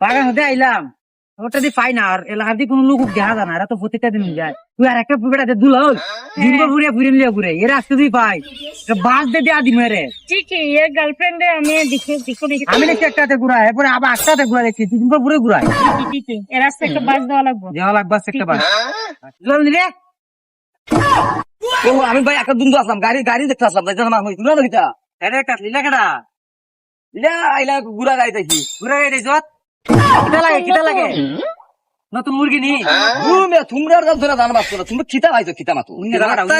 বাগান হতে আইলাম ওটা দিয়ে পাই না আর এলাকার দিয়ে কোনো লোক দেখা যায় না এরা তো প্রত্যেকটা দিন যায় তুই আর একটা বেটা দুল হল দিনভর ঘুরে ঘুরে নিয়ে ঘুরে এরা আজকে তুই পাই বাস দিয়ে দেয়া দিম রে ঠিকই এর গার্লফ্রেন্ডে আমি দেখি আমি দেখছি একটাতে ঘুরায় এরপরে আবার একটাতে ঘুরা দেখছি দিনভর ঘুরে ঘুরায় ঠিকই এর রাস্তা একটা বাস দেওয়া লাগবে দেওয়া লাগবে একটা বাস জল নিলে ও আমি ভাই একটা দুন্দু আসলাম গাড়ি দেখতে আসলাম তোমরা দেখিতা এটা একটা লিলা কেটা আইলা গুড়া গাড়ি দেখি ঘুরে গেছে জত কিটা লাগে নতুন মুরগি নি তোমরা ধরে জানা বাস করো তুমি খিতা পাইছো খিতা মাতো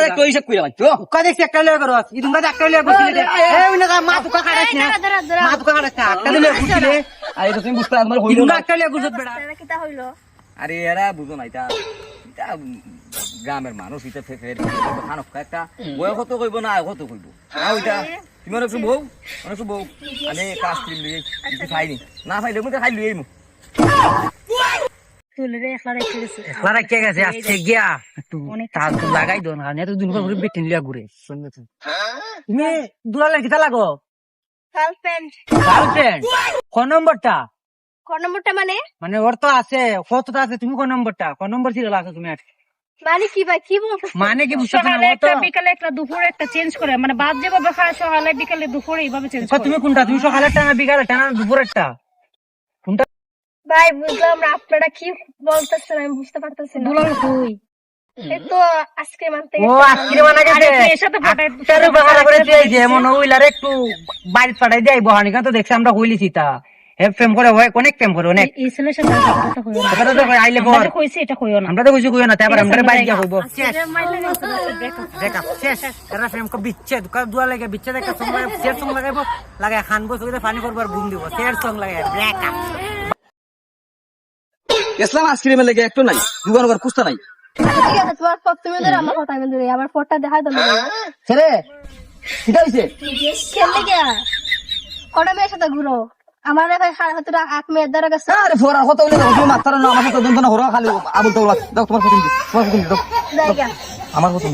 একটু হিসাব করে পাইছো উকা দেখছি একটা লিয়া করো এই তোমরা একটা লিয়া করছিলে এই উনি মা তুকা কাটাইছ না মা তুকা কাটাইছ না একটা লিয়া করছিলে আরে তুমি বুঝতে তোমার হইলো তোমরা না একটা লিয়া করছত বেটা কিটা হইলো আরে এরা বুঝো না এটা গ্রামের মানুষ এটা ফের খানক একটা বয়স কত কইব না কত কইব ওইটা তুমি অনেক বউ অনেক বউ আমি কাজ কিনলি খাইনি না খাইলে মুখে খাই লুই মু চুলরে একলা রেখে গেছে লারা কে গেছে আজকে গিয়া একটু তাল তো লাগাই দো না এত দিন করে বেটিন লিয়া ঘুরে তুমি দুলালে কিটা লাগো গার্লফ্রেন্ড কোন নম্বরটা কোন নম্বরটা মানে মানে ওর তো আছে কতটা আছে তুমি কোন নম্বরটা কোন নম্বর ছিল আছে তুমি আর মানে কি ভাই কি বলছো মানে কি বুঝছো না সকালে ও তো একটা বিকালে একটা দুপুরে একটা চেঞ্জ করে মানে বাদ যেভাবে খায় সকালে বিকালে দুপুরে এইভাবে চেঞ্জ করে তুমি কোনটা তুমি সকালের টানা বিকালের টানা দুপুরেরটা কোনটা ভাই বুঝলাম না আপনারা কি বলতেছেন আমি বুঝতে পারতেছি না দুলাল কই এই তো আজকে মানতে ও আজকে মানা গেছে এর সাথে পটাই আরে বাহারা করে দিয়ে যে মন হইলারে একটু বাইরে পাঠাই দেই বহানি কান তো দেখছ আমরা হইলিছি তা প্রেম করে হয় অনেক প্রেম করে অনেক এই ছেলের সাথে কথা কইও না কথা তো আইলে পর আমরা কইছি এটা কইও না আমরা তো কিছু কইও না তারপর আমরা বাইরে গিয়া কইবো দেখো দেখা শেষ এরা প্রেম কো বিচ্ছেদ কা দুয়া লাগে বিচ্ছেদ একটা সং লাগে শের সং লাগাইবো লাগায় খানবো সঙ্গে পানি করবার ঘুম দিব শের সং লাগায় ব্রেকআপ ইসলাম আইসক্রিমের লেগে একটু নাই দোকান ঘর কুস্তা নাই ঠিক আছে তোমার পথ তুমি ধরে আমার কথা আমি ধরে আবার ফটোটা দেখাই দাও ছেড়ে কিটা হইছে খেললে গিয়া কটা মেয়ের সাথে ঘুরো আমার ভাই হাতে আট মেয়ের দ্বারা গেছে আরে ফোরা কত হইলে তুমি মাত্র না আমার সাথে যন্ত্রণা হরো খালি আবুল তো দাও তোমার প্রথম দাও জায়গা আমার প্রথম